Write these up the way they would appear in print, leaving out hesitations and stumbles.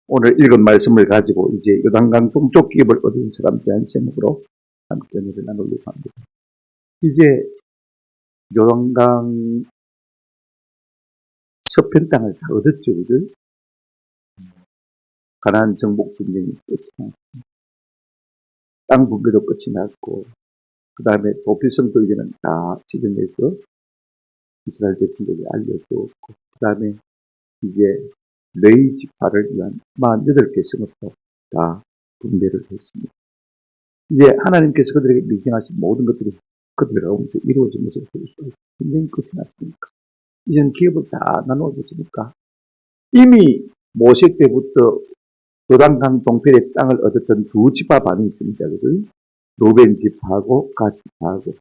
오늘 읽은 말씀을 가지고 이제 요단강 동쪽 기업을 얻은 사람에 대한 제목으로 함께 은혜를 나누려고 합니다. 이제 요단강 서편 땅을 다 얻었죠, 그죠? 가나안 정복 분쟁이 끝이 났고, 땅 분배도 끝이 났고, 그 다음에 도피성도 이제는 다 지정해서 이스라엘 백성들이 알려주었고, 그 다음에 이제 레위 지파를 위한 48개 성읍도 다 분배를 했습니다. 이제 하나님께서 그들에게 미경하신 모든 것들이 그들 가운데 이루어진 것을 볼 수 있고, 분쟁이 끝이 났으니까 이제는 기업을 다 나누어졌으니까 이미 모세 때부터 요단강 동편의 땅을 얻었던 두 지파 반이 있습니다. 루벤 지파하고 갓 지파하고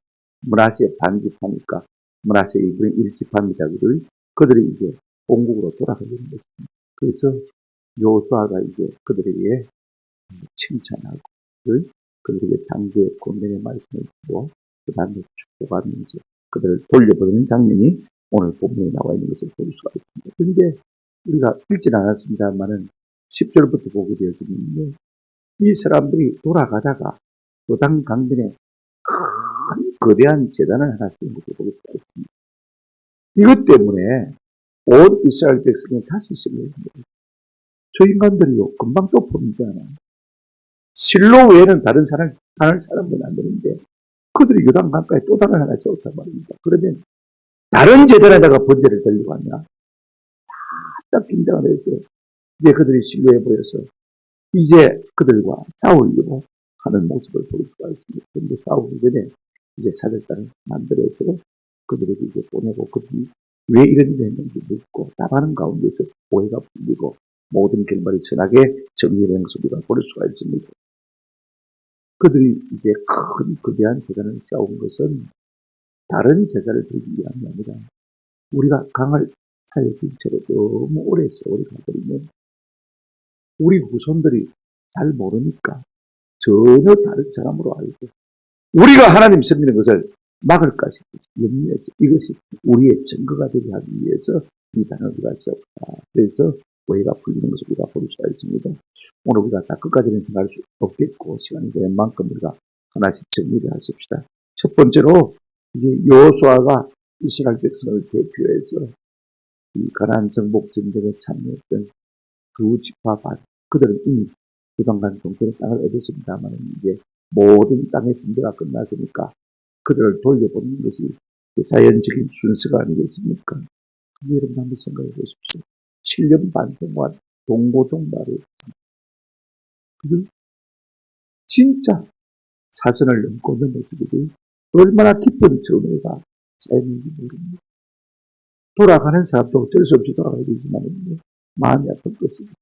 므낫세 반 지파니까 므낫세 2분의 1 지파입니다. 그들이 이제 본국으로 돌아가게 된 것입니다. 그래서 여호수아가 이제 그들에게 칭찬하고 그들에게 단계의 권면의 말씀을 주고 그 다음에 축복하면서 그들을 돌려보내는 장면이 오늘 본문에 나와 있는 것을 볼 수가 있습니다. 그런데 우리가 읽진 않았습니다만은 10절부터 보게 되어지는데 이 사람들이 돌아가다가 요단 강변에 큰 거대한 제단을 하나 세운 것을 볼 수가 있습니다. 이것 때문에 온 이스라엘 백성이 다시 심어집니다. 저 인간들이요 금방 또 범죄하나요? 실로 외에는 다른 산을 사람은 안 되는데 그들이 요단 강가에 또 다른 하나 세웠단 말입니다. 그러면 다른 제단에다가 번제를 드리고 하냐? 딱 긴장을 해서 이제 그들이 실로해 보여서 이제 그들과 싸우려고 하는 모습을 볼 수가 있습니다. 그런데 싸우기 전에 이제 사절단을 만들어서 그들에게 이제 보내고 그들이 왜 이런 일을 했는지 묻고 답하는 가운데서 오해가 풀리고 모든 결말이 선하게 정리되는 것을 우리가 볼 수가 있습니다. 그들이 이제 큰 거대한 제단을 쌓은 것은 다른 제사를 드리기 위함이 아니라 우리가 강을 사역인 채로 너무 오래 세월이 가버리면 우리 후손들이 잘 모르니까 전혀 다른 사람으로 알고 우리가 하나님 섬기는 것을 막을까 싶어서 염려해서 이것이 우리의 증거가 되게 하기 위해서 이 단어를 우리가 세웠다. 그래서 오해가 풀리는 것을 우리가 볼 수가 있습니다. 오늘 우리가 다 끝까지는 생각할 수 없겠고 시간이 되는 만큼 우리가 하나씩 정리를 하십시다. 첫 번째로 이제 여호수아가 이스라엘 백성을 대표해서 이 가나안 정복 전쟁에 참여했던 두 지파 반 그들은 이미 요단강 동편의 땅을 얻었습니다만 이제 모든 땅의 분배가 끝났으니까 그들을 돌려보는 것이 자연적인 순서가 아니겠습니까? 여러분 한번 생각해 보십시오. 7년 반 동안 동고동락을 진짜 사선을 넘고 넘어지기를 얼마나 깊은 전후가 쌓였는지 모릅니다. 돌아가는 사람도 어쩔 수 없이 돌아가야 되지만 마음이 아픈 것입니다.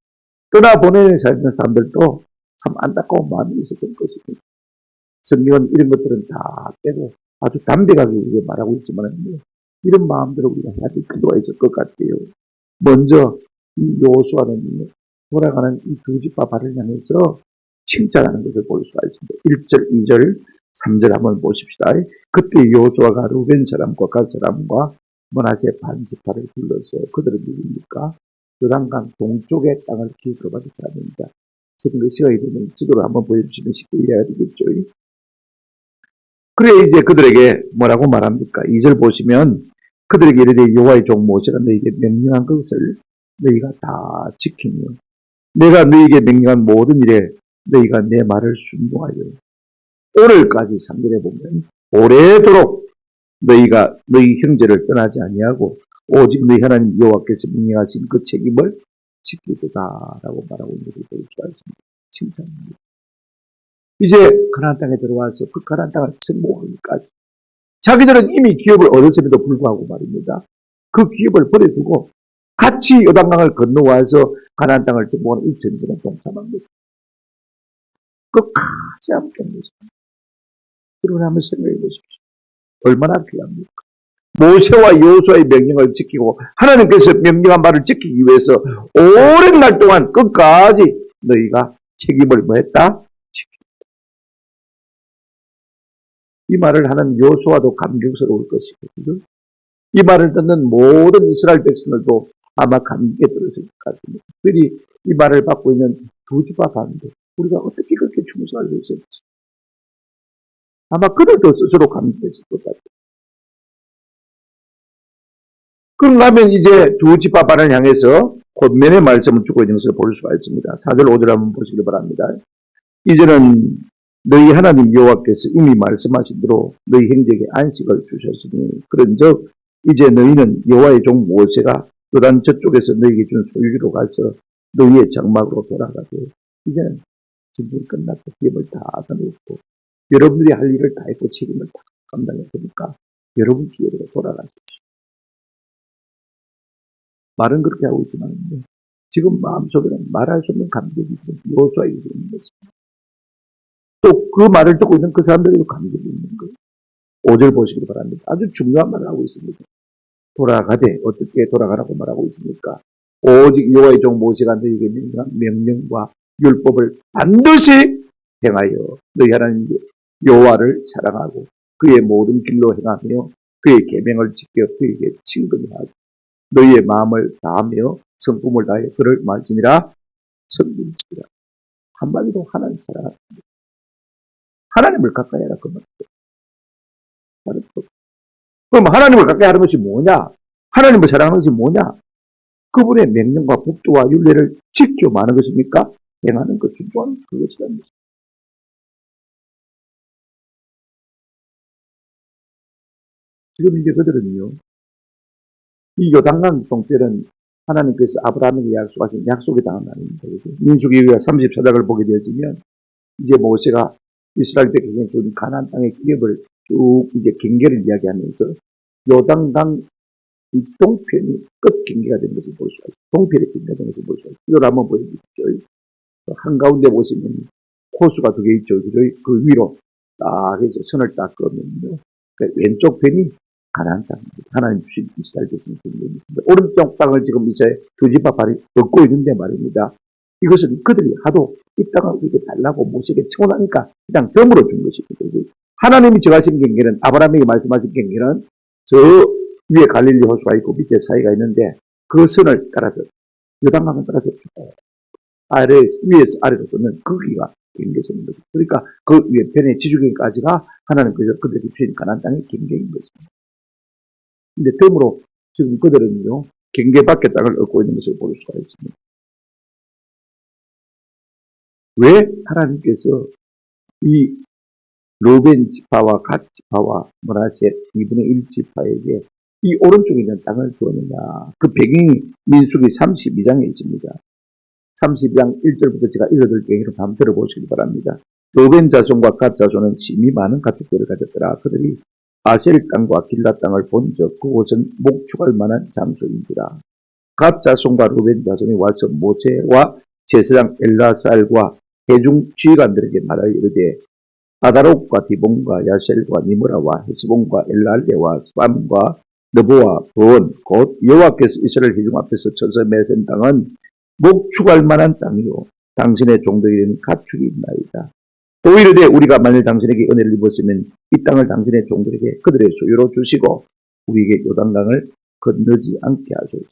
떠나보내는 사람들도 참 안타까운 마음이 있었던 것입니다. 성경은 이런 것들은 다 빼고 아주 담백하게 우리가 말하고 있지만 이런 마음대로 우리가 해야 될 필요가 있을 것 같아요. 먼저 이 여호수아는 돌아가는 이 두 지파 발을 향해서 칭찬하는 것을 볼 수가 있습니다. 1절, 2절, 3절 한번 보십시다. 그때 여호수아가 루벤 사람과 갓 사람과 므낫세 반 지파를 불러서 그들은 누굽니까? 요단강 동쪽의 땅을 기업받은 사람입니다. 지금 그 시간이 되면 지도를 한번 보여주시면 쉽게 이해가 되겠죠. 그래 이제 그들에게 뭐라고 말합니까? 2절 보시면 그들에게 이르되 여호와의 종 모세가 너희에게 명령한 것을 너희가 다 지키며 내가 너희에게 명령한 모든 일에 너희가 내 말을 순종하여 오늘까지 3절에 보면 오래도록 너희가 너희 형제를 떠나지 아니하고 오직 너희 하나님 여호와께서 명령하신 그 책임을 지키도다라고 말하고 있는 것을 볼 수가 있습니다. 칭찬입니다. 이제 가나안 땅에 들어와서 그 가나안 땅을 정복하기까지 자기들은 이미 기업을 얻었음에도 불구하고 말입니다. 그 기업을 버려두고 같이 요단강을 건너와서 가나안 땅을 정복하는 이 전쟁에 동참한 것입니다. 끝까지 함께한 것입니다. 여러분 한번 생각해 보십시오. 얼마나 귀합니까? 모세와 여호수아의 명령을 지키고 하나님께서 명령한 말을 지키기 위해서 오랜 날 동안 끝까지 너희가 책임을 뭐했다? 이 말을 하는 여호수아도 감격스러울 것이거든요. 이 말을 듣는 모든 이스라엘 백성들도 아마 감기에 들었을 것 같습니다. 특별히 이 말을 받고 있는 두 집합 가운데 우리가 어떻게 그렇게 충성할 수 있을지 아마 그들도 스스로 감기했을 것 같아요. 그런가면 이제 두 집합반을 향해서 권면의 말씀을 주고 있는 것을 볼 수가 있습니다. 4절 5절 한번 보시기 바랍니다. 이제는 너희 하나님 여호와께서 이미 말씀하신 대로 너희 형제에게 안식을 주셨으니 그런즉 이제 너희는 여호와의 종 모세가 요단 저쪽에서 너희에게 준 소유지로 가서 너희의 장막으로 돌아가되 이제는 전쟁이 끝났고 기업을 다 얻어놓고 여러분들이 할 일을 다 했고 책임을 다 감당했으니까 여러분 기업으로 돌아가십시오. 말은 그렇게 하고 있지만 지금 마음속에는 말할 수 없는 감격이 요소가 있는 것입니다. 또 그 말을 듣고 있는 그 사람들에도 감격이 있는 거예요. 5절 보시기 바랍니다. 아주 중요한 말을 하고 있습니다. 돌아가되 어떻게 돌아가라고 말하고 있습니까? 오직 여호와의 종 모세가 너희에게 명령한 명령과 율법을 반드시 행하여 너희 하나님 여호와를 사랑하고 그의 모든 길로 행하며 그의 계명을 지켜 그에게 친근히 하고 너희의 마음을 다하며 성품을 다하여 그를 말지니라 섬기시리라. 한마디로 하나님 사랑합니다. 하나님을 가까이 하라 그 말이죠. 그럼 하나님을 가까이 하는 것이 뭐냐? 하나님을 사랑하는 것이 뭐냐? 그분의 명령과 법도와 율례를 지켜 마는 것입니까? 행하는 것, 준수하는 그것이라는 것입니다. 지금 이제 그들은요, 이 요단강 동편은 하나님께서 아브라함에게 약속하신 약속에 당한 날입니다. 민수기 34장을 보게 되어지면 이제 모세가 이스라엘 백성에게 준 가나안 땅의 기업을 쭉 이제 경계를 이야기하면서 요단강 이 동편이 끝 경계가 된 것을 볼 수가 있어요. 동편의 경계가 된 것을 볼 수가 있어요. 이걸 한번 보여주십시오. 한가운데 보시면 호수가 두 개 있죠. 그 위로 딱 해서 선을 딱 그으면요. 그 왼쪽 편이 가나안 땅입니다. 하나님 주신 이스라엘 백성입니다. 오른쪽 땅을 지금 이제 두 집합이 얻고 있는데 말입니다. 이것은 그들이 하도 이 땅을 우리에게 달라고 모세에게 청원하니까 그냥 덤으로 준 것입니다. 하나님이 정하신 경계는 아브라함에게 말씀하신 경계는 저 위에 갈릴리 호수가 있고 밑에 사이가 있는데 그 선을 따라서 요단강을 따라서 아래 위에서 아래로 쏘는 거기가 경계선인 거죠. 그러니까 그 위에 편의 지주경까지가 하나님께서 그들이 주신 가나안 땅의 경계인 것입니다. 근데 덤으로 지금 그들은요 경계 밖의 땅을 얻고 있는 것을 볼 수가 있습니다. 왜 하나님께서 이 루벤 지파와 갓 지파와 므낫세 2분의 1 지파에게 이 오른쪽에 있는 땅을 주었느냐. 그 배경이 민수기 32장에 있습니다. 32장 1절부터 제가 읽어드릴게요. 여러분 한번 들어보시기 바랍니다. 루벤 자손과 갓 자손은 심히 많은 가축들을 가졌더라. 그들이 아셀 땅과 길라 땅을 본적 그곳은 목축할 만한 장소인지라. 갓 자손과 루벤 자손이 와서 모세와 제사장 엘라살과 회중 지휘관들에게 말하여 이르되 아다롯과 디본과 야셀과 니므라와 헤스본과 엘랄레와 스밤과 너보와 본 곧 여호와께서 이스라엘 회중 앞에서 쳐서 매센 땅은 목축할 만한 땅이요 당신의 종들에게는 가축이 있나이다. 또 이르되 우리가 만일 당신에게 은혜를 입었으면 이 땅을 당신의 종들에게 그들의 소유로 주시고 우리에게 요단강을 건너지 않게 하소서.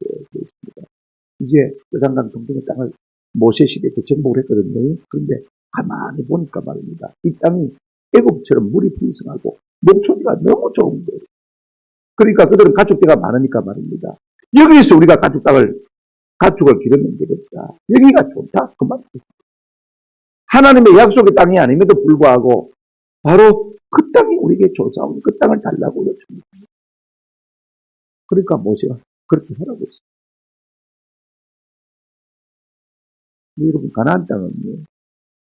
이제 요단강 동편의 땅을 모세 시대 때 정복을 했거든요. 그런데 가만히 보니까 말입니다. 이 땅이 애굽처럼 물이 풍성하고 목초지가 너무 좋은 거예요. 그러니까 그들은 가축대가 많으니까 말입니다. 여기서 우리가 가축을 기르면 되겠다. 여기가 좋다. 그 말이에요. 하나님의 약속의 땅이 아님에도 불구하고 바로 그 땅이 우리에게 조사오니 그 땅을 달라고 요청합니다. 그러니까 모세가 그렇게 하라고 했어요. 여러분 가나안 땅은요.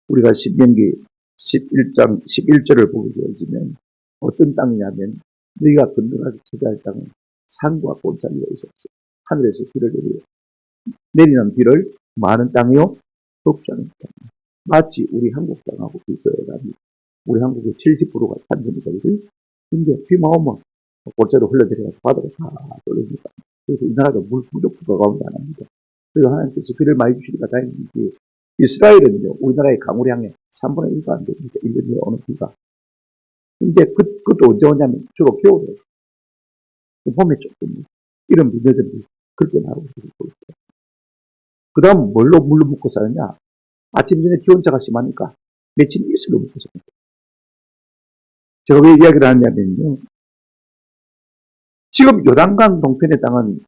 우리가 신명기 11장 11절을 보게 되어지면 어떤 땅이냐면 너희가 건너가서 차지할 땅은 산과 골짜기가 있었어요. 하늘에서 비를 내리는 비를 많은 땅이요 적지 않은 땅. 마치 우리 한국 땅하고 비슷하답니다. 우리 한국의 70%가 산지이거든요. 근데 비만 오면 골짜기로 흘러들어가서 바다가 다 떨어집니다. 그래서 이 나라가 물 부족부가 가운데 안 합니다. 그래서 하나님께서 비를 많이 주시니까 다행인지 이스라엘은요, 우리나라의 강우량의 3분의 1도 안 됩니다. 1년에 오는 비가. 근데 그것도 언제 오냐면 주로 겨울에. 봄에 조금 이런 비 늦은 비. 그렇게 나오고 있어요. 그 다음 뭘로 물로 먹고 사느냐? 아침 전에 기온차가 심하니까 며칠 이슬로 먹고 삽니다. 제가 왜 이야기를 하냐면요. 지금 요단강 동편의 땅은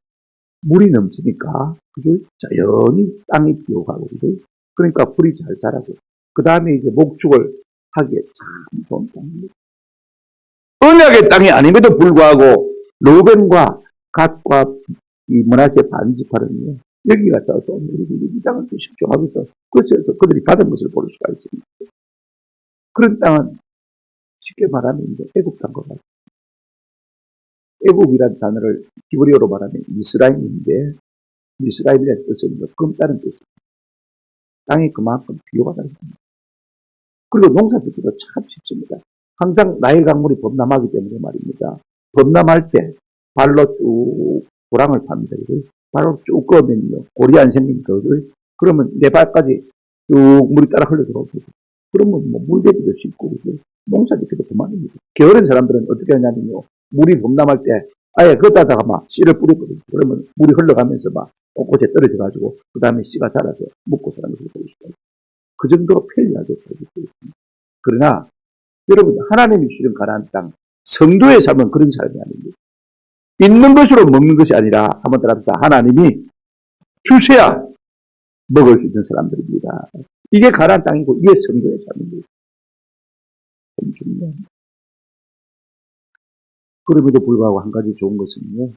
물이 넘치니까 그죠? 자연히 땅이 비옥하고 그죠? 그러니까 풀이 잘 자라고 그 다음에 이제 목축을 하기에 참 좋은 땅입니다. 언약의 땅이 아님에도 불구하고 로벤과 갓과 이 므낫세 반지파는요. 여기 갔다 와서 이 땅을 또 집중하면서 그래서 그들이 받은 것을 볼 수가 있습니다. 그런 땅은 쉽게 말하면 이제 애국 땅과 같아요. 애국이라는 단어를 히브리어로 말하면 미스라임인데 미스라임이라는 뜻은 금다는 뜻입니다. 땅이 그만큼 비옥하다는 겁니다. 그리고 농사 짓기도 참 쉽습니다. 항상 나일 강물이 범람하기 때문에 말입니다. 범람할 때 발로 쭉 고랑을 팝니다. 발로 쭉 꺼면요. 골이 안 생기니까 그러면 내 발까지 쭉 물이 따라 흘러 들어오거든요. 그러면 뭐 물대기도 쉽고 농사 짓기도 그만입니다. 게으른 사람들은 어떻게 하냐면요. 물이 범람할 때 아예 걷다가 막 씨를 뿌리거든요. 그러면 물이 흘러가면서 막 곳곳에 떨어져가지고 그 다음에 씨가 자라서 먹고 사는 것을 볼 수가 있어요. 그 정도로 편리하게 살고 있습니다. 그러나 여러분 하나님이 주신 가나안 땅 성도의 삶은 그런 삶이 아닙니다. 있는 것으로 먹는 것이 아니라 한번 따라합시다. 하나님이 주셔야 먹을 수 있는 사람들입니다. 이게 가나안 땅이고 이게 성도의 삶입니다. 참 중요합니다. 그럼에도 불구하고 한 가지 좋은 것은요.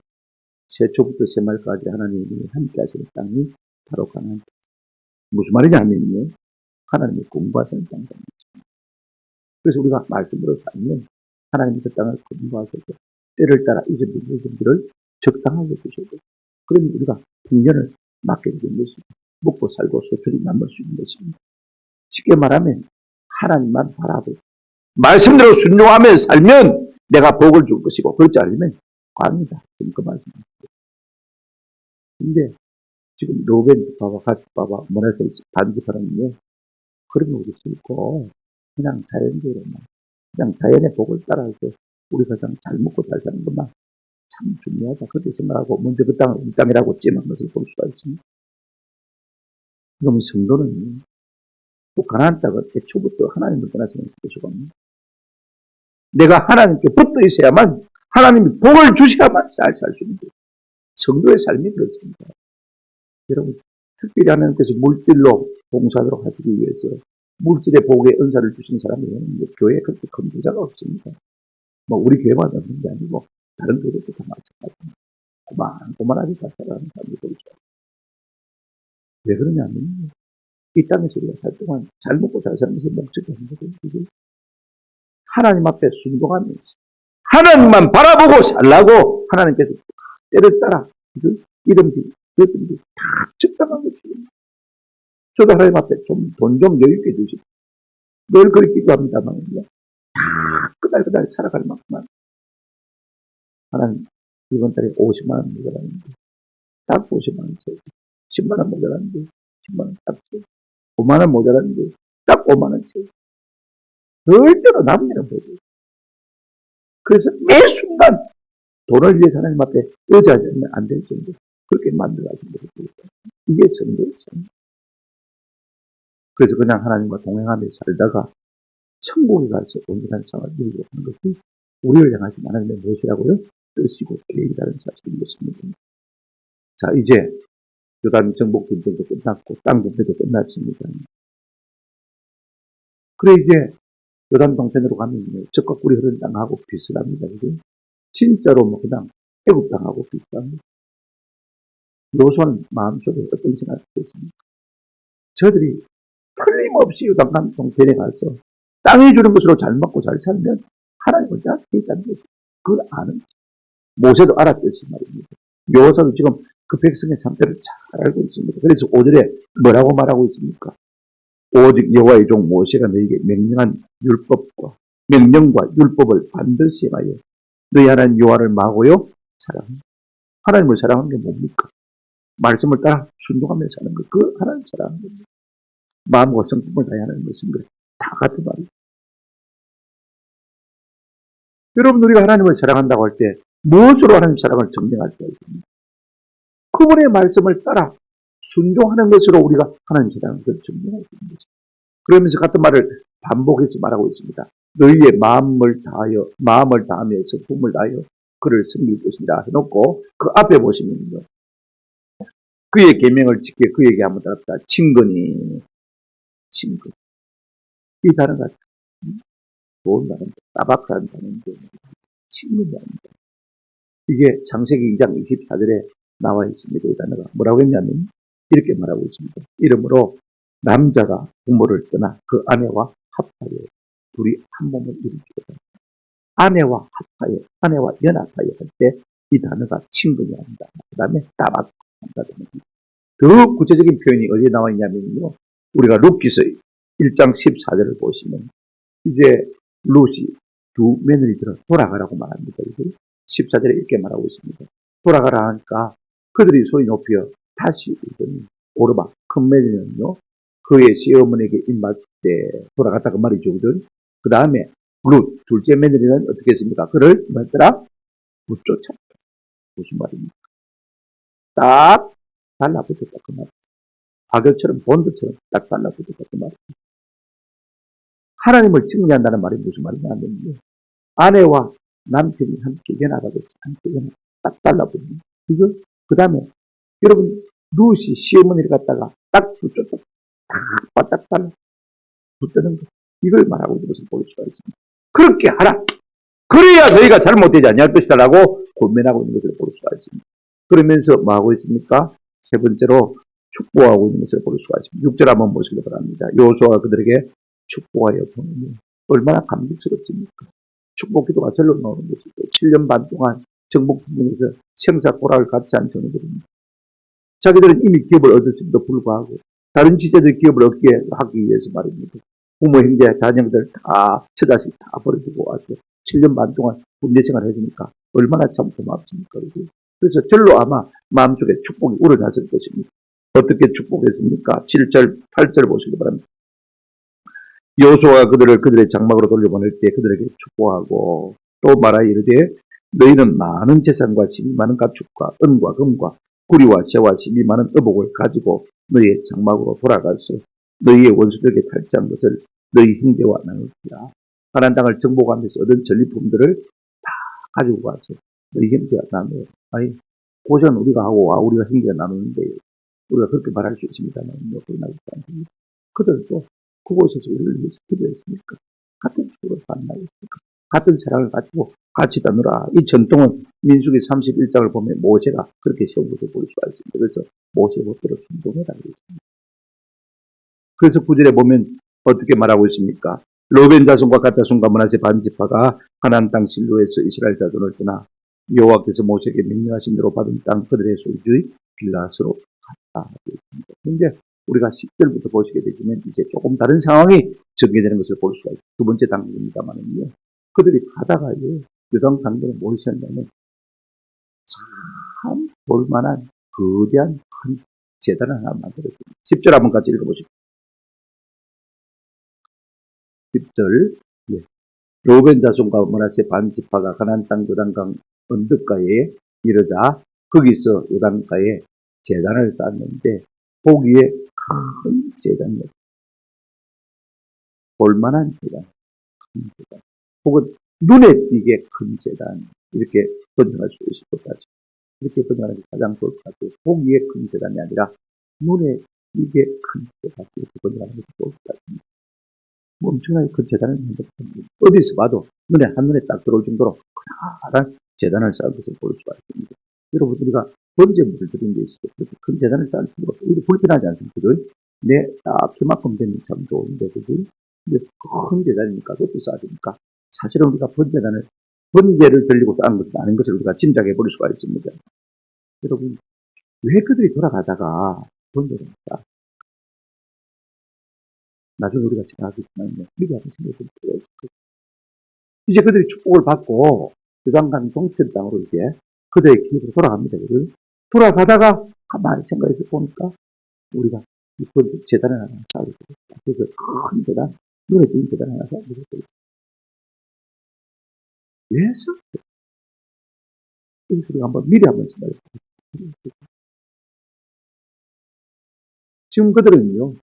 새초부터 새말까지 하나님이 함께 하시는 땅이 바로 가나안 땅. 무슨 말이냐 하면요. 하나님이 공부하시는 땅입니다. 그래서 우리가 말씀으로 살면 하나님이 그 땅을 공부하셔서 때를 따라 잊어버린 것들을 적당하게 주셔도 그러면 우리가 풍년을 맡게 되는 것입니다. 먹고 살고 소출이 남을 수 있는 것입니다. 쉽게 말하면 하나님만 바라보고 말씀대로 순종하며 살면 내가 복을 줄 것이고 그렇지 않으면 광이다. 지금 그 말씀입니다. 근데 지금 로벤파와 갓파와 므낫세 반지파는요. 그런 거 없고 그냥 자연적으로만 그냥 자연의 복을 따라서 우리가 그냥 잘 먹고 잘 사는 것만 참 중요하다. 그렇게 생각하고 먼저 그 땅을 우리 땅이라고 찜한 것을 볼 수가 있습니다. 그럼 성도는 또 가나안 땅은 애초부터 하나님을 떠나서 것이거든요. 내가 하나님께 붙어 있어야만 하나님이 복을 주셔야만 잘 살 수 있는 거예요. 성도의 삶이 그렇습니다. 여러분 특별히 하나님께서 물질로 봉사하도록 하시기 위해서 물질의 복의 은사를 주신 사람이면 교회에 그렇게 큰 부자가 없습니다. 뭐 우리 교회만 없는 게 아니고 다른 교회도 다 마찬가지입니다. 고만하게 잘 살아가는 사람들이 있죠. 왜 그러냐면 이 땅에서 우리가 살 동안 잘 먹고 잘 사는 것이 목적이 아니거든요. 하나님 앞에 순종하면서 하나님만 바라보고 살라고 하나님께서 때를 따라 이름들 다 적당한 것입니다. 저도 하나님 앞에 돈 좀 여유 있게 주시고 늘 그렇게 기도합니다만 다 그달 살아갈 만큼만 하나님 이번 달에 50만 원 모자라는데 딱 50만 원 채우고 10만 원 모자라는데 10만 원 딱 채우고 5만 원 모자라는데 딱 5만 원 채우고 절대로 남기는 거죠. 그래서 매 순간 돈을 위해서 하나님 앞에 의지하지 않으면 안 될 정도 그렇게 만들어가신 거죠. 이게 성도의 삶입니다. 그래서 그냥 하나님과 동행하며 살다가 천국에 가서 온전한 생활을 누리고 하는 것이 우리를 향하신 하나님의 무엇이라고요? 뜻이고 계획이라는 사실인 것입니다. 자, 이제 요단 정복 전쟁도 끝났고 땅 분배도 끝났습니다. 그래 이제 요단 동편으로 가면 적과 꿀이 흐르는 땅하고 비슷합니다. 그죠? 진짜로 뭐 그냥 애국 땅하고 비슷합니다. 요소는 마음속에 어떤 생각을 하고 있습니까? 저들이 틀림없이 요단강 동편에 가서 땅이 주는 것으로 잘 먹고 잘 살면 하나님은 약속해 있다는 것이 그걸 아는 모세도 알았듯이 말입니다. 여호수아도 지금 그 백성의 상태를 잘 알고 있습니다. 그래서 5절에 뭐라고 말하고 있습니까? 오직 여호와의 종 모세가 너희에게 명령한 명령과 율법을 반드시 행하여 너희 하나님 여호와를 마고요 사랑합니다. 하나님을 사랑하는 게 뭡니까? 말씀을 따라 순종하며 사는 것. 그 하나님을 사랑하는 겁니다. 마음과 성품을 다하는 것인 것. 다 같은 말이에요. 여러분 우리가 하나님을 사랑한다고 할 때 무엇으로 하나님 사랑을 증명할 수가 있습니까? 그분의 말씀을 따라 순종하는 것으로 우리가 하나님이라는 것을 증명할 수 있는 것입니다. 그러면서 같은 말을 반복해서 말하고 있습니다. 너희의 마음을 다하며 성품을 다하여 그를 섬길 것이라 해놓고 그 앞에 보시면요. 그의 계명을 지켜 그에게 하면 따랐다. 친근히. 이 단어가 좋은 단어입니다. 따박한 단어인데 친근이랍니다. 이게 창세기 2장 24절에 나와 있습니다. 이 단어가 뭐라고 했냐면 이렇게 말하고 있습니다. 이러므로 남자가 부모를 떠나 그 아내와 합하여 둘이 한 몸을 이루게 된다. 아내와 합하여, 아내와 연합하여 할 때 이 단어가 친근이 합니다. 그 다음에 따박한다는 겁니다. 더 구체적인 표현이 어디에 나와 있냐면요. 우리가 룻기서 1장 14절을 보시면 이제 룻이 두 며느리들은 돌아가라고 말합니다. 14절에 이렇게 말하고 있습니다. 돌아가라 하니까 그들이 소리 높여 다시 오더니 오르바 큰 며느리는요. 그의 시어머니에게 입맞을 때 돌아갔다 그 말이죠. 그 다음에 룻 둘째 며느리는 어떻게 했습니까? 그를 뭐였더라? 붙쫓았다. 무슨 말입니까? 딱 달라붙었다 그 말. 악역처럼 본드처럼 딱 달라붙었다 그 말. 하나님을 증거한다는 말이 무슨 말이냐면요. 아내와 남편이 함께 연합하고 함께 연합 딱 달라붙는 이거 그 다음에 여러분 룻이 시어머니를 갖다가 딱 붙였다 딱 바짝 달라 붙드는 거 이걸 말하고 있는 것을 볼 수가 있습니다. 그렇게 하라. 그래야 너희가 잘못되지 않을 것이다 라고 권면하고 있는 것을 볼 수가 있습니다. 그러면서 뭐 하고 있습니까? 세 번째로 축복하고 있는 것을 볼 수가 있습니다. 6절 한번 보시기 바랍니다. 여호수아가 그들에게 축복하여 보내니 얼마나 감격스럽습니까? 축복 기도가 절로 나오는 것이고 7년 반 동안 정복 부분에서 생사고락을 같이 한 성도들입니다. 자기들은 이미 기업을 얻었음에도 불구하고 다른 지자들 기업을 얻게 하기 위해서 말입니다. 부모, 형제, 자녀들 다 처자식 다 버려두고 와서 7년 반 동안 군대 생활을 해주니까 얼마나 참 고맙습니까? 그래서 절로 아마 마음속에 축복이 우러났을 것입니다. 어떻게 축복했습니까? 7절, 8절 보시기 바랍니다. 여호수아가 그들을 그들의 장막으로 돌려보낼 때 그들에게 축복하고 또 말하여 이르되 너희는 많은 재산과 심이 많은 가축과 은과 금과 구리와 새와 심이 많은 의복을 가지고 너희의 장막으로 돌아가서 너희의 원수들에게 탈취한 것을 너희 형제와 나눌지라. 가나안 땅을 정복하면서 얻은 전리품들을 다 가지고 가서 너희 형제와 나누어. 아니 고전 우리가 하고 우리가 형제가 나누는데 우리가 그렇게 말할 수 있습니다만 그들도 그곳에서 우리를 위해서 기도했으니까 같은 축복을 만나겠습니까? 같은 사랑을 가지고 같이 나누라. 이 전통은 민수기 31장을 보면 모세가 그렇게 세운 것을 볼 수가 있습니다. 그래서 모세 법대로 순종해라고 했습니다. 그래서 9절에 보면 어떻게 말하고 있습니까? 로벤 자손과 갓 자손과 므낫세 반 지파가 가나안 땅 실로에서 이스라엘 자손을 떠나 여호와께서 모세에게 명령하신 대로 받은 땅 그들의 소유주의 빌라스로 갔다. 그런데 우리가 10절부터 보시게 되면 이제 조금 다른 상황이 전개되는 것을 볼 수가 있습니다. 두 번째 단계입니다만은요. 그들이 가다가요. 요단 강변에 모이셨냐면 참 볼만한 거대한 큰 제단을 하나 만들었습니다. 10절 한번 같이 읽어보십시오. 10절 예. 로벤 자손과 므낫세 반 지파가 가나안 땅 요단강 언덕가에 이르자 거기서 요단가에 제단을 쌓았는데 보기에 큰 제단이었습니다. 볼만한 제단, 큰 제단, 혹은 눈에 띄게 큰 제단 이렇게 번역할 수 있을 것 같습니다. 이렇게 번역하는 게 가장 좋을 것 같아요. 보기에 큰 제단이 아니라 눈에 띄게 큰 제단 이렇게 번역하는 게 좋을 것 같습니다. 엄청나게 큰 제단을 만들었습니다. 어디서 봐도 눈에 한눈에 딱 들어올 정도로 크다란 제단을 쌓은 것을 볼 수가 있습니다. 여러분 우리가 번제물을 드린 게 있어요. 그렇게 큰 제단을 쌓을 필요가 없어요. 이게 불편하지 않습니까? 내 키만큼 되면 참 좋은데 그지? 근데 큰 제단이니까 높이 쌓아야 되니까 사실은 우리가 번제를 드리고 쌓은 것은 아닌 것을 우리가 짐작해 볼 수가 있습니다. 여러분 왜 그들이 돌아가다가 번제를 쌓아? 나중에 우리가 생각하겠지만 미리 한번 생각해 볼 필요가 있을 거예요. 이제 그들이 축복을 받고 요단강 동편 땅으로 이제 그들의 길으로 돌아갑니다. 돌아가다가 가만히 생각해서 보니까 우리가 이번 재단을 하나 쌓게 되겠다. 그래서 큰 재단, 눈에 띄는 재단 하나 쌓게 되겠다. 왜 쌓게? 그래서 우리가 미리 한번 생각해 보겠습니다. 지금 그들은요,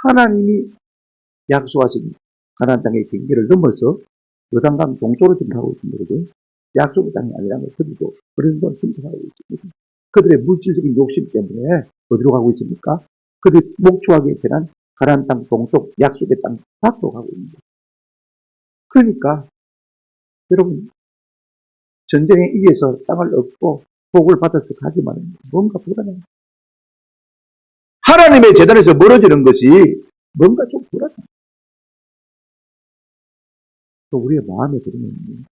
하나님이 약속하신 가나안 땅의 경계를 넘어서 요단강 동쪽으로 지금 가고 있습니다. 그죠? 약속의 땅이 아니라는 걸 그들도 어느 정도 생각하고 있습니다. 그들의 물질적인 욕심 때문에 어디로 가고 있습니까? 그들이 목초하기에 편한 가나안 땅 동쪽 약속의 땅 밖으로 가고 있습니다. 그러니까 여러분 전쟁에 이겨서 땅을 얻고 복을 받아서 가지만 뭔가 불안해요. 하나님의 재단에서 멀어지는 것이 뭔가 좀 불안해요. 또 우리의 마음에 들으면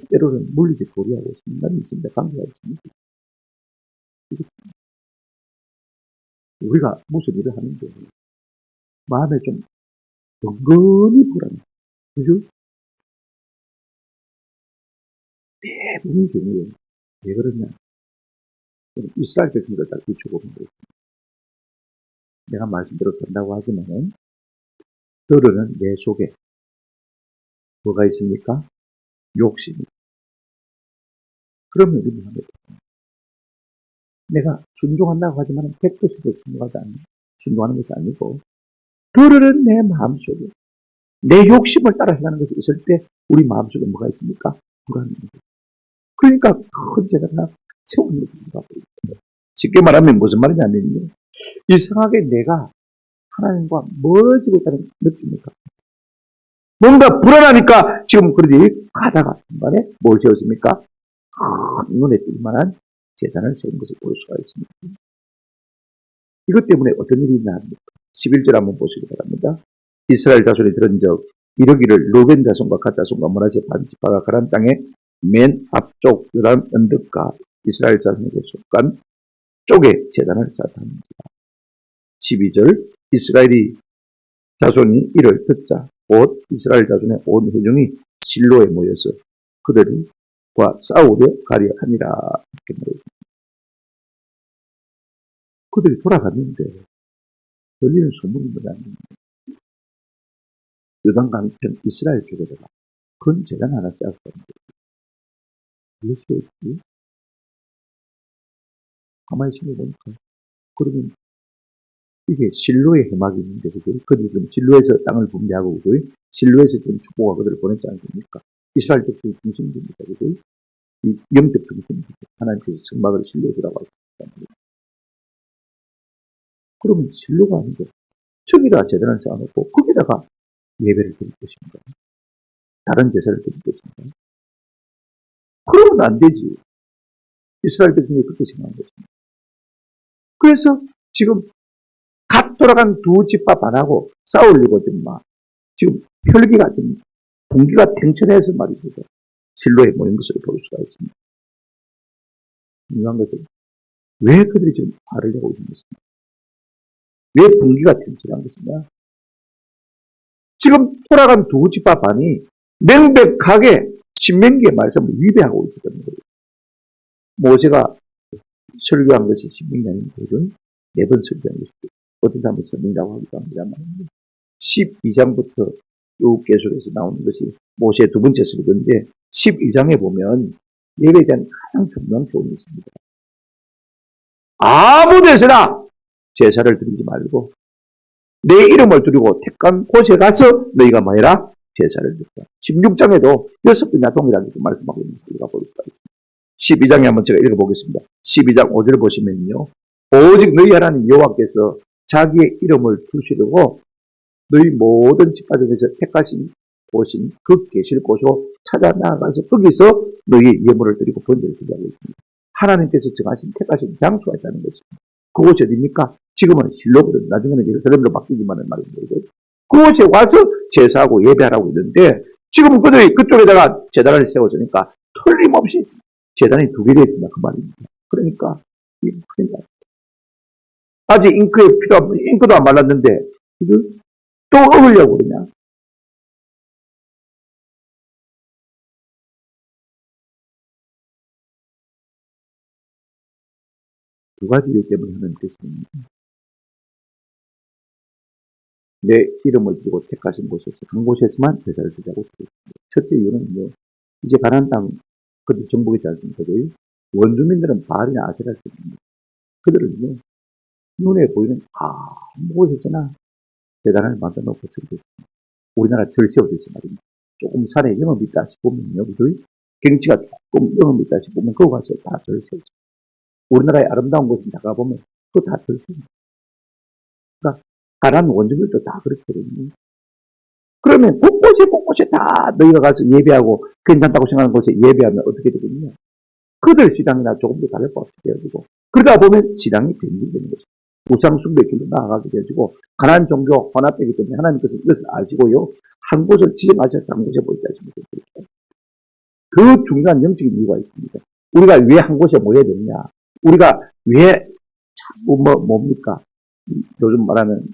때로는 물리적 고리하고 상관이 있습니다. 관계가 있습니다. 우리가 무슨 일을 하는데 마음에 좀 은근히 불안해. 그죠? 대부분이 경우에 왜 그러냐? 이스라엘 백성들 다 비추고 보는 거예요. 내가 말씀대로 산다고 하지만은 그들은 내 속에 뭐가 있습니까? 욕심이. 그러면 우리 마음에 내가 순종한다고 하지만 100% 순종하는 것이 아니고 그들은 내 마음속에 내 욕심을 따라 행하는 것이 있을 때 우리 마음속에 뭐가 있습니까? 불안입니다. 그러니까 큰 재단을 세우는 것입니다. 쉽게 말하면 무슨 말이냐면요. 이상하게 내가 하나님과 멀어지고 있다는 느낌이 갑니다. 뭔가 불안하니까 지금 그들이 가다가 중간에 뭘 세웠습니까? 눈에 띌 만한 재단을 세운 것을 볼 수가 있습니다. 이것 때문에 어떤 일이 일어납니까? 11절 한번 보시기 바랍니다. 이스라엘 자손이 들은 적 이르기를 루벤 자손과 갓 자손과 므낫세 반 지파가 가나안 땅의 맨 앞쪽 요단 언덕과 이스라엘 자손에게 속한 쪽에 제단을 쌓았답니다. 12절 이스라엘이 자손이 이를 듣자 곧 이스라엘 자손의 온 회중이 실로에 모여서 그들과 싸우려 가려 하니라. 이렇게 말합니다. 그들이 돌아갔는데 들리는 소문이 뭐냐면 요단강편 이스라엘 쪽에다가 큰 제단 하나 쌓았다는 거예요. 그래서 가만히 생각해보니까 그러면 이게 실로의 해막이 있는데 그들이 그럼 실로에서 땅을 분배하고 실로에서 지금 축복과 그들을 보냈지 않습니까? 이스라엘 백성의 중심입니다. 이 영적 중심입니다. 하나님께서 성막을 실로에 들어가고 있습니다. 그러면 실로가 아니고 저기다 제단을 쌓아놓고 거기다가 예배를 드릴 것인가? 다른 제사를 드릴 것인가? 그러면 안 되지. 이스라엘 백성이 그렇게 생각한 것입니다. 그래서 지금 갓 돌아간 두 집밥 반하고 싸우려고 지금 혈기가 좀 분기가 탱천해서 말입니다. 실로에 모인 것을 볼 수가 있습니다. 중요한 것은 왜 그들이 지금 화를 내고 있는 것입니까? 왜 분기가 탱천한 것이냐? 지금 돌아간 두 집밥 반이 명백하게 신명기의 말씀을 위배하고 있기 때문에 모세가 설교한 것이 신명기 아닌 네 번 설교한 것이죠. 어떤 사람은 설명이라고 하기도 합니다만 12장부터 쭉 계속해서 나오는 것이 모세의 두 번째 설교인데 12장에 보면 예배에 대한 가장 중요한 교훈이 있습니다. 아무 데서나 제사를 드리지 말고 내 이름을 두르고 택한 곳에 가서 너희가 뭐해라? 제사를 드리라. 16장에도 6번이나 동일하게 말씀하고 있는 것을 우리가 볼 수가 있습니다. 12장에 한번 제가 읽어보겠습니다. 12장 5절을 보시면요. 오직 너희 하나님 여호와께서 자기의 이름을 두시려고 너희 모든 집파 중에서 택하신 곳인 그 계실 곳으로 찾아 나아가서 거기서 너희 예물을 드리고 번제를 드리라고 했습니다. 하나님께서 정하신 택하신 장소가 있다는 것입니다. 그곳이 어디입니까? 지금은 실로거든. 나중에는 예루살렘으로 바뀌지만은 말입니다. 그곳에 와서 제사하고 예배하라고 있는데 지금 그들이 그쪽에다가 제단을 세워주니까 틀림없이 제단이 두 개가 있습니다. 그 말입니다. 그러니까 이 큰일 나요. 아직 잉크도 안 말랐는데 또 얻으려고 그러냐? 두 가지 이유 때문에 하나님께서 내 이름을 두고 택하신 곳에서 한 곳에서만 제사를 드리자고 그랬습니다. 첫째 이유는요. 이제 가나안 땅 그들 정복이지 않습니까? 원주민들은 바알이나 아세라를 드립니다. 그들은요. 눈에 보이는 무엇이잖아 재단을 만들어 놓고 있습니다. 우리나라 절 세워져서 말입니다. 조금 산에 영업이 있다 싶으면요, 우리 경치가 조금 영업이 있다 싶으면 거기 가서 다 절 세워져. 우리나라의 아름다운 곳에 나가보면 그거 다 절 세워져. 그러니까 가난 원주민도 다 그렇거든요. 그러면 곳곳에 다 너희가 가서 예배하고 괜찮다고 생각하는 곳에 예배하면 어떻게 되겠냐? 그들 신앙이나 조금 더 다를 것 같게 되어지고 그러다 보면 신앙이 변질되는 거죠. 우상숭배 길로 나아가게 되어지고 가난한 종교 혼합되기 때문에 하나님께서 이것을 아시고요. 한 곳을 지정하셔서 한 곳에 모이다 하십니다. 그 중요한 영적인 이유가 있습니다. 우리가 왜 한 곳에 모여야 되느냐? 우리가 왜 자꾸 뭡니까? 요즘 말하는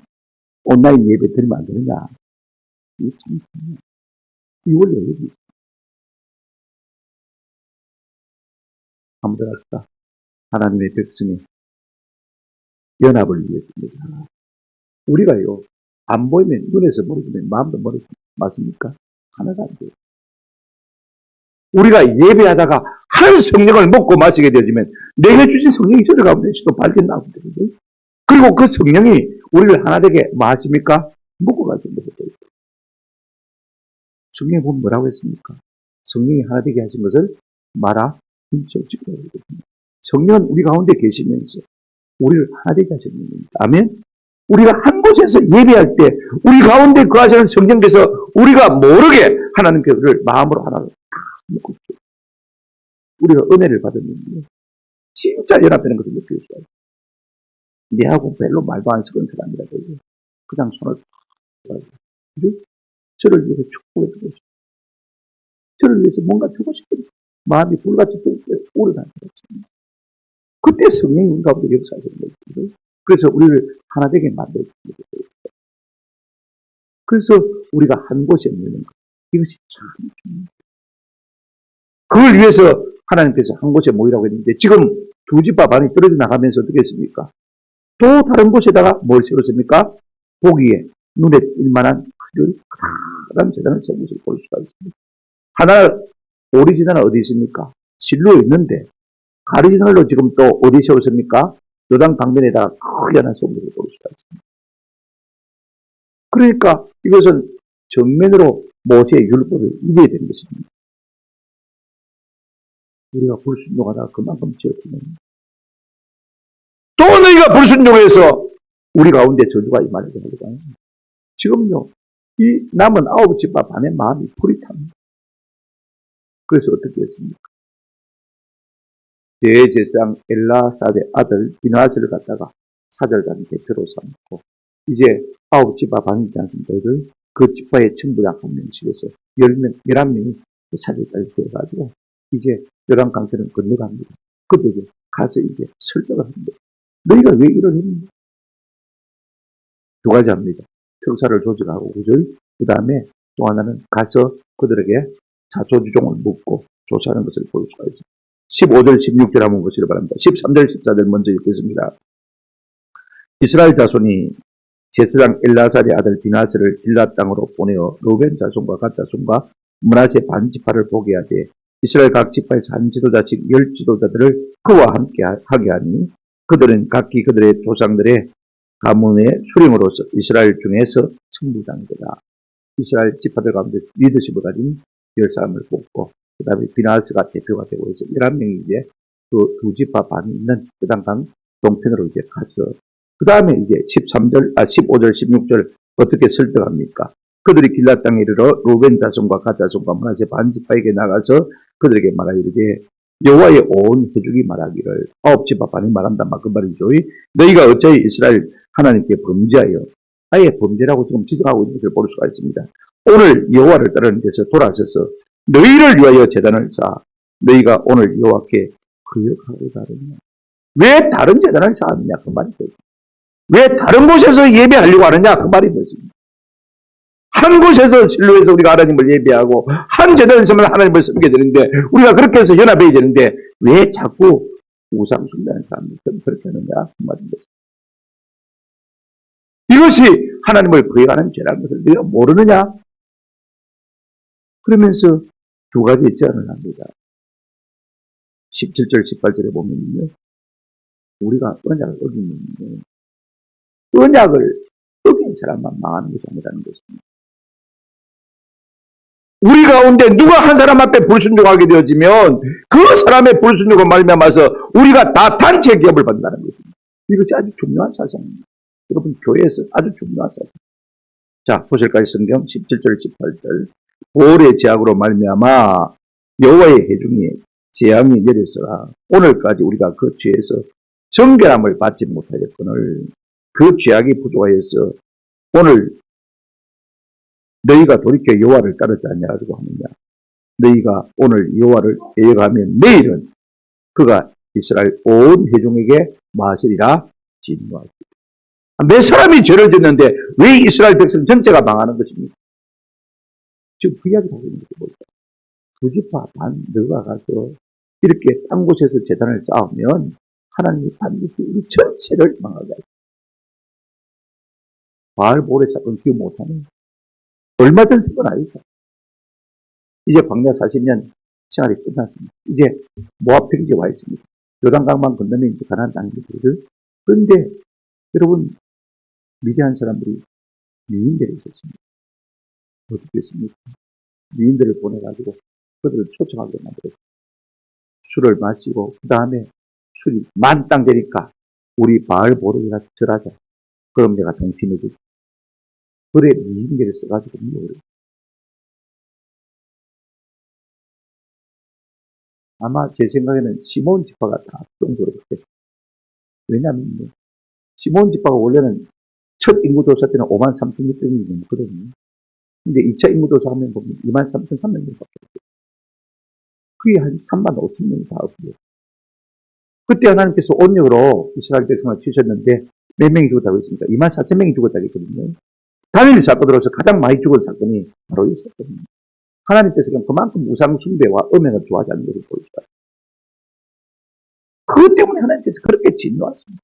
온라인 예배 드리면 안 되느냐? 이 원리가 여기 있습니다. 한번 더 합시다. 하나님의 백성의 연합을 위해서입니다. 우리가요, 안 보이면 눈에서 멀어지면 마음도 멀어지면 맞습니까? 하나가 안 돼요. 우리가 예배하다가 한 성령을 먹고 마시게 되어지면 내게 주신 성령이 저를 가운데 또 발견나고 되거든요. 그리고 그 성령이 우리를 하나 되게 뭐 하십니까? 먹고 가시는 거죠. 성경에 보면 뭐라고 했습니까? 성령이 하나 되게 하신 것을 말아 힘써 지키라고 했거든요. 성령은 우리 가운데 계시면서 우리를 하나 되게 하시는 겁니다. 아멘? 우리가 한 곳에서 예배할 때 우리 가운데 거하시는 성령께서 우리가 모르게 하나님께서 우리를 마음으로 하나로 먹고 있죠. 우리가 은혜를 받으면 진짜 연합되는 것을 느낄 수가 있어요. 내하고 별로 말도 안 섞은 사람이라도 그냥 손을 저를 위해서 축복해 주고 싶어요. 저를 위해서 뭔가 주고 싶어요. 마음이 불같이 오르다는 거죠. 그때 성령이 가운데 역사하시는 거죠. 그래서 우리를 하나 되게 만들어주는 거죠. 그래서 우리가 한 곳에 모이는 것. 이것이 참 중요해요. 그걸 위해서 하나님께서 한 곳에 모이라고 했는데 지금 두 집과 반이 떨어져 나가면서 어떻게 했습니까? 또 다른 곳에다가 뭘 세웠습니까? 보기에 눈에 띌만한 크다란 재단을 세운 것을 볼 수가 있습니다. 하나 오리지널은 어디 있습니까? 실로에 있는데 가리지널로 지금 또 어디 세웠습니까? 요단 강변에다가 크게 하나 세운 것을 볼 수가 있습니다. 그러니까 이것은 정면으로 모세의 율법을 이겨야 되는 것입니다. 우리가 불순종하다가 그만큼 지었으면 또 너희가 불순종해서 우리 가운데 저주가 임하게 됩니다. 지금요, 이 남은 9집과 반의 마음이 불이 탑니다. 그래서 어떻게 했습니까? 대제사장 엘라사의 아들 비나스를 갖다가 사절단 대표로 삼고 이제 9집과 반이 있지 않습니까? 그 집파의 청부장 한 명씩에서 11명이 사절단이 되어가지고 이제 요단 강변을 건너갑니다. 그들에게 가서 이제 설득을 합니다. 너희가 왜 이런 일입니까? 두 가지 합니다. 평사를 조직하고 그죠? 그 다음에 또 하나는 가서 그들에게 자초지종을 묻고 조사하는 것을 볼 수가 있습니다. 15절 16절 한번 보시기 바랍니다. 13절 14절 먼저 읽겠습니다. 이스라엘 자손이 제사장 엘라살의 아들 비나스를 길랏 땅으로 보내어 루벤 자손과 갓 자손과 므낫세 반 지파를 보게 하되 이스라엘 각 지파에서 한 지도자씩 10지도자들을 그와 함께 하게 하니 그들은 각기 그들의 조상들의 가문의 수령으로서 이스라엘 중에서 청부장이다. 이스라엘 지파들 가운데서 리더십을 가진 10사람을 뽑고 그 다음에 비나스가 대표가 되고 해서 11명이 이제 그 두 지파 반이 있는 요단강 동편으로 이제 가서 그 다음에 이제 15절 16절 어떻게 설득합니까? 그들이 길랏 땅에 이르러 루벤 자손과 갓 자손과 므낫세 반 지파에게 나가서 그들에게 말하기를 여호와의 온 회중이 말하기를 9지파 반이 말한다 그 말이죠. 너희가 어찌 이스라엘 하나님께 범죄하여 아예 범죄라고 지금 지적하고 있는 것을 볼 수가 있습니다. 오늘 여호와를 따르는 데서 돌아서서 너희를 위하여 제단을 쌓아 너희가 오늘 여호와께 거역하고자 하느냐. 왜 다른 제단을 쌓았느냐 그 말이죠. 왜 다른 곳에서 예배하려고 하느냐 그 말인 것입니다. 한 곳에서 진로에서 우리가 하나님을 예배하고 한 제단에서만 하나님을 섬기게 되는데 우리가 그렇게 해서 연합해야 되는데 왜 자꾸 우상 숭배하는 사람들이 그렇게 하느냐 그 말인 것입니다. 이것이 하나님을 거역하는 죄라는 것을 내가 모르느냐? 그러면서 두 가지 제안을 합니다. 17절 18절에 보면요. 우리가 언약을 어기면 언약을 어긴 사람만 망하는 것이 아니라는 것입니다. 우리 가운데 누가 한 사람 앞에 불순종하게 되어지면 그 사람의 불순종을 말미암아서 우리가 다 단체 기업을 받는다는 것입니다. 이것이 아주 중요한 사상입니다. 여러분, 교회에서 아주 중요한 사상. 자, 보실까요? 성경 17절 18절. 보울의 제약으로 말미암아 여호와의 회중이 재앙이 내렸으나 오늘까지 우리가 그 죄에서 정결함을 받지 못하였거늘 그 죄악이 부족하여서 오늘 너희가 돌이켜 여호와를 따르지 아니하고 하느냐. 너희가 오늘 여호와를 대역하면 내일은 그가 이스라엘 온 회중에게 마시리라 진노하시리라. 몇 사람이 죄를 짓는데 왜 이스라엘 백성 전체가 망하는 것입니까? 지금 그 이야기를 하고 있는 것이 뭘까요? 두 지파 반 너가 가서 이렇게 딴 곳에서 재단을 쌓으면 하나님이 반드시 우리 전체를 망하게 하십니다. 바알볼의 사건 기억 못하는 얼마 전 사건 아니죠. 이제 광야 40년 생활이 끝났습니다. 이제 모압 평지에 와 있습니다. 요단강만 건너면 이제 가나안 땅입니다. 그런데 여러분, 미디안 사람들이 유인들이 있었습니다. 어떻게 했습니까? 유인들을 보내가지고 그들을 초청하게 만들었습니다. 술을 마시고 그 다음에 술이 만땅 되니까 우리 바알볼에다 절하자. 그럼 내가 동침해주지. 그래 유인들을 써가지고 물어버려요. 아마 제 생각에는 시몬 지파가 다 정도로 그랬어요. 왜냐하면 시몬 지파가 원래는 첫 인구조사 때는 53,600명이 넘거든요. 근데 2차 인구조사 하면 보면 23,300명밖에 없어요. 그게 한 35,000명이 다 없어요. 그때 하나님께서 온유로 이스라엘 백성을 치셨는데 몇 명이 죽었다고 했습니까? 24,000명이 죽었다고 했거든요. 다니엘 사건으로서 가장 많이 죽은 사건이 바로 이 사건입니다. 하나님께서 그만큼 우상 숭배와 음행을 좋아하지 않는 것을 보여주다. 그것 때문에 하나님께서 그렇게 진노하십니다.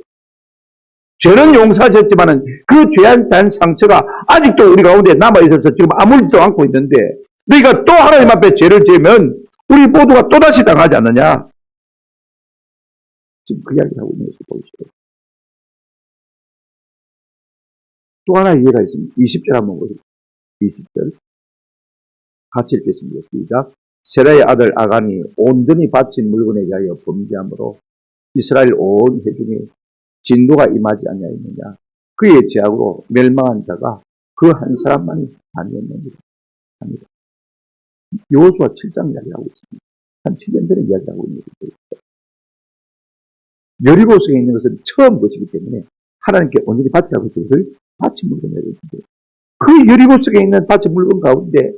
죄는 용서하셨지만은 그 죄에 대한 상처가 아직도 우리 가운데 남아있어서 지금 아무리도 않고 있는데 너희가 또 하나님 앞에 죄를 지으면 우리 모두가 또다시 당하지 않느냐. 지금 그 이야기를 하고 있는 것을 보여주세요. 또 하나 이해가 있습니다. 20절 한번 보세요. 20절. 같이 읽겠습니다. 시작. 세라의 아들 아간이 온전히 바친 물건에 대하여 범죄함으로 이스라엘 온 회중에 진노가 임하지 아니하였느냐. 그의 죄악으로 멸망한 자가 그 한 사람만이 아니었느니라. 합니다. 여호수아 7장 이야기하고 있습니다. 한 7년 전에 이야기하고 있는 것입니다. 여리고 성에 있는 것은 처음 것이기 때문에 하나님께 온전히 바치라고 그것을 바친 물건이라고 했는데 그 여리고 성에 있는 바친 물건 가운데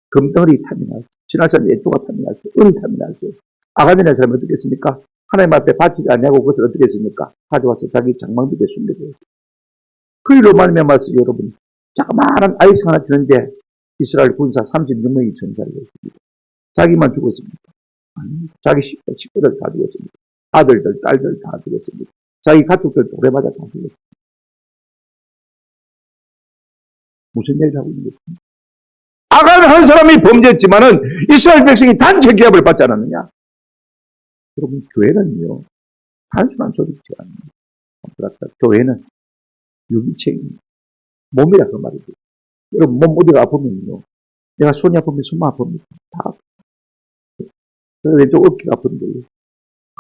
금덩어리 탐이 났어. 지나서 애토가 탐이 났어. 은이 탐이 났어. 아간이라는 사람이 어떻게 했습니까? 하나님 앞에 바치지 않냐고 그것을 어떻게 했습니까? 가져와서 자기 장막밑에 숨겨줘요. 그 일로 말미암아서 여러분 자그마한 아이스 하나 주는데 이스라엘 군사 36명이 전사를 했습니다. 자기만 죽었습니다. 아닙니다. 자기 식구들 다 죽었습니다. 아들들, 딸들 다 죽었습니다. 자기 가족들 돌에 맞아 다 죽었습니다. 무슨 얘기를 하고 있는 것입니까? 아간 한 사람이 범죄했지만은 이스라엘 백성이 단체 기합을 받지 않았느냐? 여러분, 교회는요, 단순한 조직체가 아닙니다. 교회는 유기체입니다. 몸이라 그 말이죠. 여러분, 몸 어디가 아프면요, 내가 손이 아프면 손만 아픕니다. 다 아프죠. 왼쪽 어깨가 아픈데,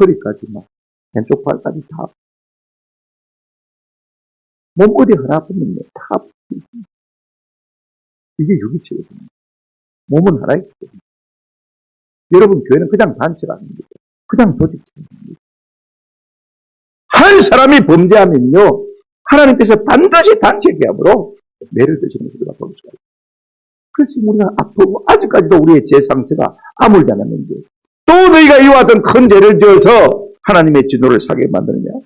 허리까지 막, 왼쪽 발까지 다 아프죠. 몸 어디 하나 아프면요, 다 아프죠. 이게 유기체거든요. 몸은 하나 있거든요. 여러분, 교회는 그냥 단체가 아닙니다. 그냥 조직체입니다. 한 사람이 범죄하면요, 하나님께서 반드시 단체 계약으로 매를 드시는 것을 볼 수가 있어요. 그래서 우리가 아프고 아직까지도 우리의 제 상처가 아물지 않았는데 또 너희가 이와 같은 큰 죄를 지어서 하나님의 진노를 사게 만드느냐.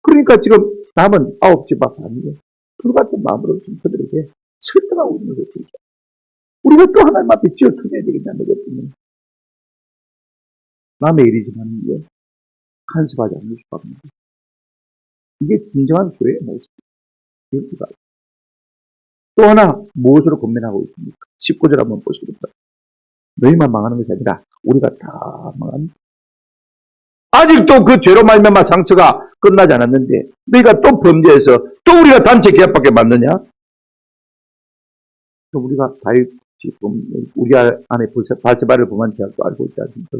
그러니까 지금 남은 9지파 반이요. 불같은 마음으로 지금 그들에게 설득하고 있는 것이죠. 우리가 또 하나님 앞에 지어 터져야 되겠다는 것입니다. 남의 일이지만 이게 간섭하지 않을 수가 없는 거죠. 이게 진정한 교회의 모습입니다. 또 하나 무엇으로 권면하고 있습니까? 19절 한번 보시겠습니다. 너희만 망하는 것이 아니라 우리가 다 망합니다. 아직도 그 죄로 말미암아 상처가 끝나지 않았는데 너희가 또 범죄해서 또 우리가 단체 계약밖에 맞느냐? 또 우리가 다윗이 우리 안에 바세바를 범한 죄악도 알고 있지 않습니까?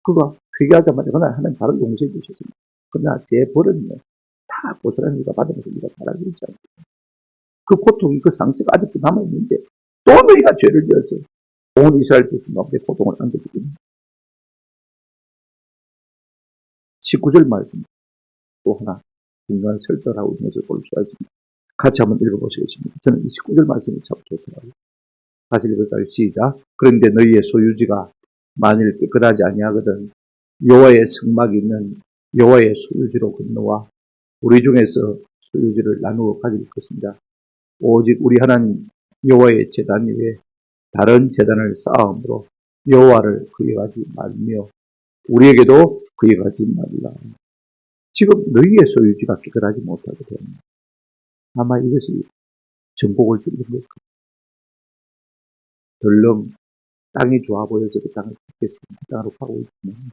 그가 회개하자마자 그날 하나님 바로 용서해 주셨습니다. 그러나 제 버릇은요, 다 고스란히 우리가 받으면서 우리가 잘 알고 있지 않습니까? 그 고통이, 그 상처가 아직도 남아있는데 또 너희가 죄를 지어서 온 이스라엘 백성 가운데 고통을 안겨주고 있는 19절 말씀 또 하나 중요한 설정을 하고 있는 것을 볼 수가 있습니다. 같이 한번 읽어보시겠습니다. 저는 이 19절 말씀이 참 좋더라고요. 다시 읽을까요? 시작. 그런데 너희의 소유지가 만일 깨끗하지 아니하거든 여호와의 성막이 있는 여호와의 소유지로 건너와 우리 중에서 소유지를 나누어 가질 것입니다. 오직 우리 하나님 여호와의 제단 위에 다른 제단을 쌓음으로 여호와를 그리하지 말며 우리에게도 그리하지 말라. 지금 너희의 소유지가 깨끗하지 못하게 됩니다. 아마 이것이 정복을 뚫는 것 같아요. 덜렁 땅이 좋아 보여서 그 땅을 뜯겠습니다. 그 땅으로 가고 있지만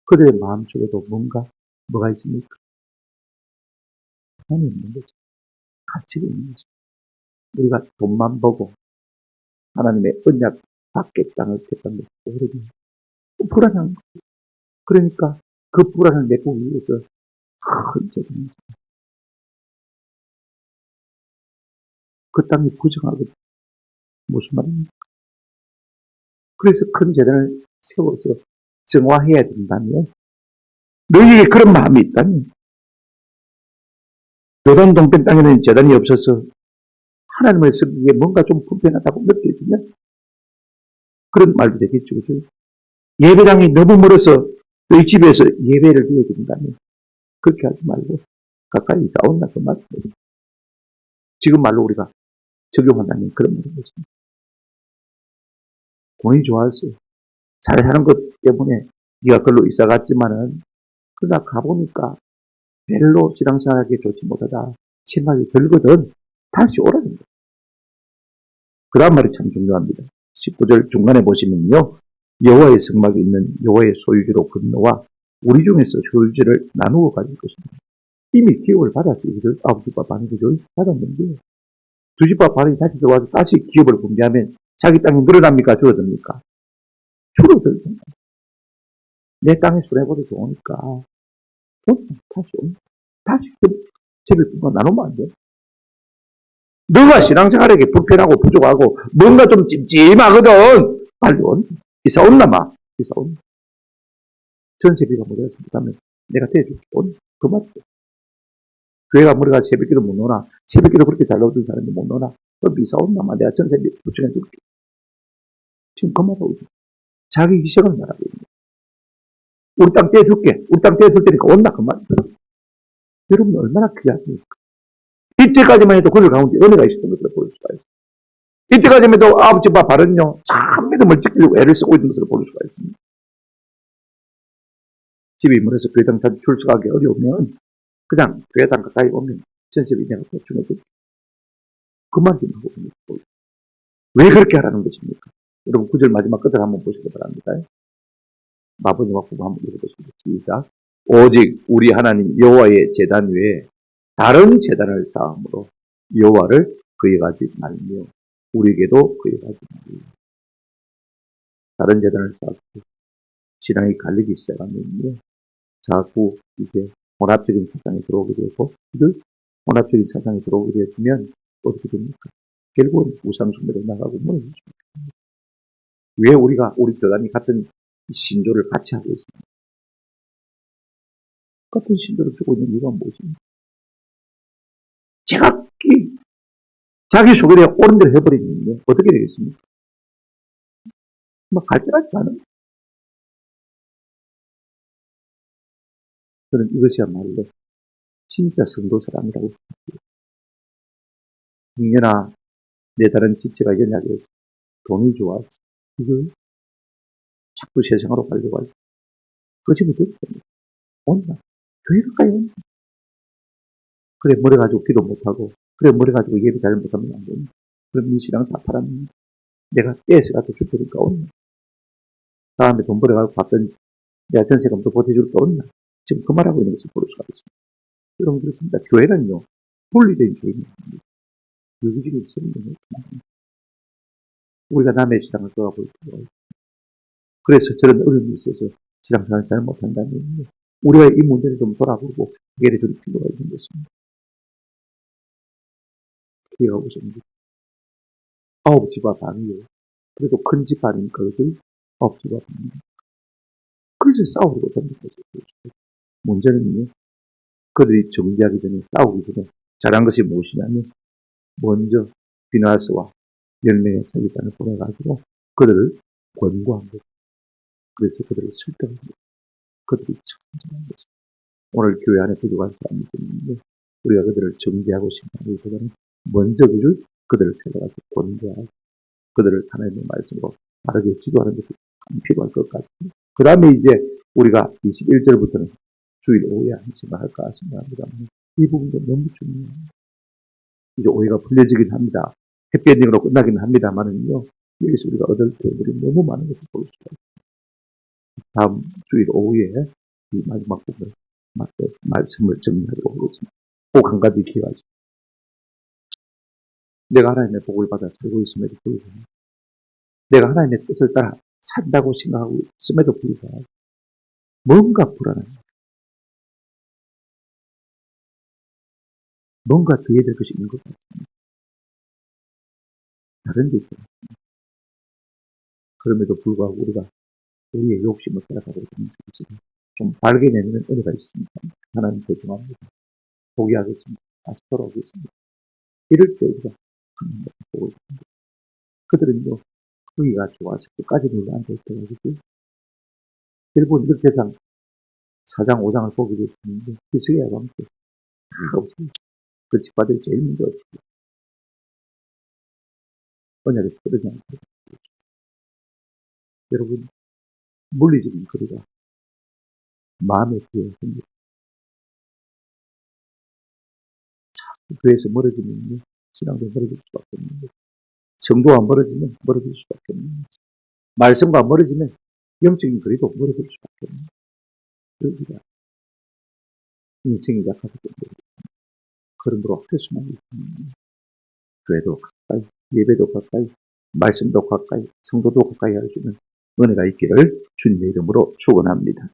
그들의 마음속에도 뭐가 있습니까? 하나님 있는 거죠. 가치가 있는 거죠. 우리가 돈만 보고 하나님의 언약 밖의 땅을 택한 것이 오래된 불안한 거예요. 그러니까 그 불안을 내고 위해서 큰 재단을 그 땅이 부정하거든요. 무슨 말입니까? 그래서 큰 재단을 세워서 정화해야 된다면 너희에게 그런 마음이 있다면 요단 동편 땅에는 재단이 없어서 하나님을 섬기기에 뭔가 좀 불편하다고 느껴지면 그런 말도 되겠죠. 그죠? 예배당이 너무 멀어서 너희 집에서 예배를 드려야 된다면 그렇게 하지 말고 가까이 싸운다 그 말이에요. 지금 말로 우리가 적용한다면 그런 말인 것입니다. 돈이 좋아서 잘 사는 것 때문에 네가 그걸로 이사 갔지만은 그러다 가보니까 별로 신앙생활하기 좋지 못하다 생각이 들거든 다시 오라는 거예요. 그 다음 말이 참 중요합니다. 19절 중간에 보시면요. 여호와의 성막이 있는 여호와의 소유지로 건너와 우리 중에서 소유지를 나누어 가질 것입니다. 이미 기업을 받았어요. 아버지와 반이 받았는데 두 집과 반이 다시 들어와서 다시 기업을 분배하면 자기 땅이 늘어납니까? 줄어듭니까? 줄어들습니다. 내 땅에 손해보다 좋으니까 다시 재벌분과 나누면 안 돼. 너가 신앙생활에게 불편하고 부족하고 뭔가 좀 찜찜하거든. 빨리 이사 온나마. 이사 온. 전세비가 모자라서 못하면 내가 대줄게. 그 맞죠. 교회가 머리가 새벽기도 못 노나. 새벽기도 그렇게 잘 나오던 사람이 못 노나. 그럼 이사 온나마. 내가 전세비 보충해 줄게. 지금 그 말하고 있어. 자기 희생을 말하고 있는 거야. 우리 땅 떼줄게. 우리 땅 떼줄 테니까 온나. 그 말이야. 여러분 얼마나 귀하십니까? 이때까지만 해도 그들 가운데 은혜가 있었던 것을 볼 수가 있습니다. 이때까지만 해도 아버지와 바른요 참 믿음을 지키려고 애를 쓰고 있는 것을 볼 수가 있습니다. 집이 멀어서 교회당 자주 출석하기 어려우면 그냥 교회당 가까이 오면 전세비 내가 보충해줄게. 그만 좀 하고 있는 거예요. 왜 그렇게 하라는 것입니까? 여러분 9절 마지막 끝을 한번 보시기 바랍니다. 마부님과 부부 한번 읽어보십니다. 시작. 오직 우리 하나님 여호와의 제단 외에 다른 제단을 쌓음으로 여호와를 거역하지 말며 우리에게도 거역하지 말며 다른 제단을 쌓고 신앙이 갈리기 시작하면요. 자꾸 이제 혼합적인 사상이 들어오게 되고 혼합적인 사상이 들어오게 되면 어떻게 됩니까? 결국은 우상숭배로 나가고 무너집니다. 왜 우리가 우리 교단이 같은 신조를 같이 하고 있습니다. 같은 신조를 주고 있는 이유가 무엇입니까? 자기 소개를 옳은 대로 해버리는데 어떻게 되겠습니까? 막 갈등하지 않아요. 저는 이것이야말로 진짜 성도 사랑이라고 생각해요. 인연아, 내 다른 지체가 연약해서 돈이 좋아서 이걸 자꾸 세상으로 가려고 하죠. 거짓이 됐습니다. 온다. 교회 가까이 온다. 그래, 머리 가지고 기도 못하고, 그래, 머리 가지고 예배 잘 못하면 안 된다. 그럼 이 신앙 다 팔았는데, 내가 떼서 가서 줄 테니까 온다. 다음에 돈 벌어가지고 받던 내가 전세금도 보태줄 게 없나? 지금 그 말하고 있는 것을 볼 수가 있습니다. 여러분 그렇습니다. 교회는요, 분리된 개인입니다. 유기적인 성경을 우리가 남의 신앙을 떠나볼 필요가 있습니다. 그래서 저런 어려움이 있어서 신앙생활을 잘 못한다면 우리가 이 문제를 좀 돌아보고 해결해 줄 필요가 있는 것입니다. 기억하고 있습니다. 9집화 반이요. 그래도 큰 집안이니까 그것을 9집화 반입니다. 그래서 싸우고 됩니다. 문제는요, 그들이 정지하기 전에, 싸우기 전에 잘한 것이 무엇이냐면, 먼저 비나스와 10명의 사기단을 보내가지고 그들을 권고한 것. 그래서 그들을 설득한 것. 그들이 참전한 것입니다. 오늘 교회 안에 부족한 사람이 있는데, 우리가 그들을 정지하고 심판하기보다는 먼저 그들을 찾아가서 권고하고, 그들을 하나님의 말씀으로 바르게 지도하는 것이 필요할 것 같습니다. 그 다음에 이제 우리가 21절부터는 주일 오후에 한시만 할까 생각합니다만, 이 부분도 너무 중요합니다. 이제 오해가 풀려지긴 합니다. 해피엔딩으로 끝나긴 합니다만은요, 여기서 우리가 얻을 교훈들이 너무 많은 것을 볼 수가 있습니다. 다음 주일 오후에 이 마지막 부분 말씀을 정리하도록 하겠습니다. 꼭 한 가지 기억하십시오. 내가 하나님의 복을 받아 살고 있음에도 불구하고, 내가 하나님의 뜻을 따라 산다고 생각하고 있음에도 불구하고 뭔가 불안합니다. 뭔가 더 해야 될 것이 있는 것 같습니다. 다른 데 있잖아요. 그럼에도 불구하고 우리가 우리의 욕심을 따라가고 있는 것을 좀 발견해내는 은혜가 있습니다. 하나님 죄송합니다. 포기하겠습니다. 다시 돌아오겠습니다. 이럴 때 우리가 하나님의 복을 받습니다. 그들은요, 후기가 좋아서 끝까지 놀러 앉아있더라고요. 일본 이렇게상 4장 5장을 보게 됐는데 히스기야와 함께 다 없어요. 그 집안들이 제일 문제 없어요. 언약에서 떨어지지 않고. 여러분, 물리적인 거리가 마음의 기회가 생깁니다. 교회에서 멀어지면 신앙도 멀어질 수밖에 없는 거죠. 성도와 멀어지면 멀어질 수밖에 없는 거죠. 말씀과 멀어지면 영적인 거리도 멀어질 수밖에 없는 거죠. 여기가 인생이 약하기 때문에 그러므로 할 수만 있습니다. 교회도 가까이, 예배도 가까이, 말씀도 가까이, 성도도 가까이 할 수 있는 은혜가 있기를 주님의 이름으로 축원합니다.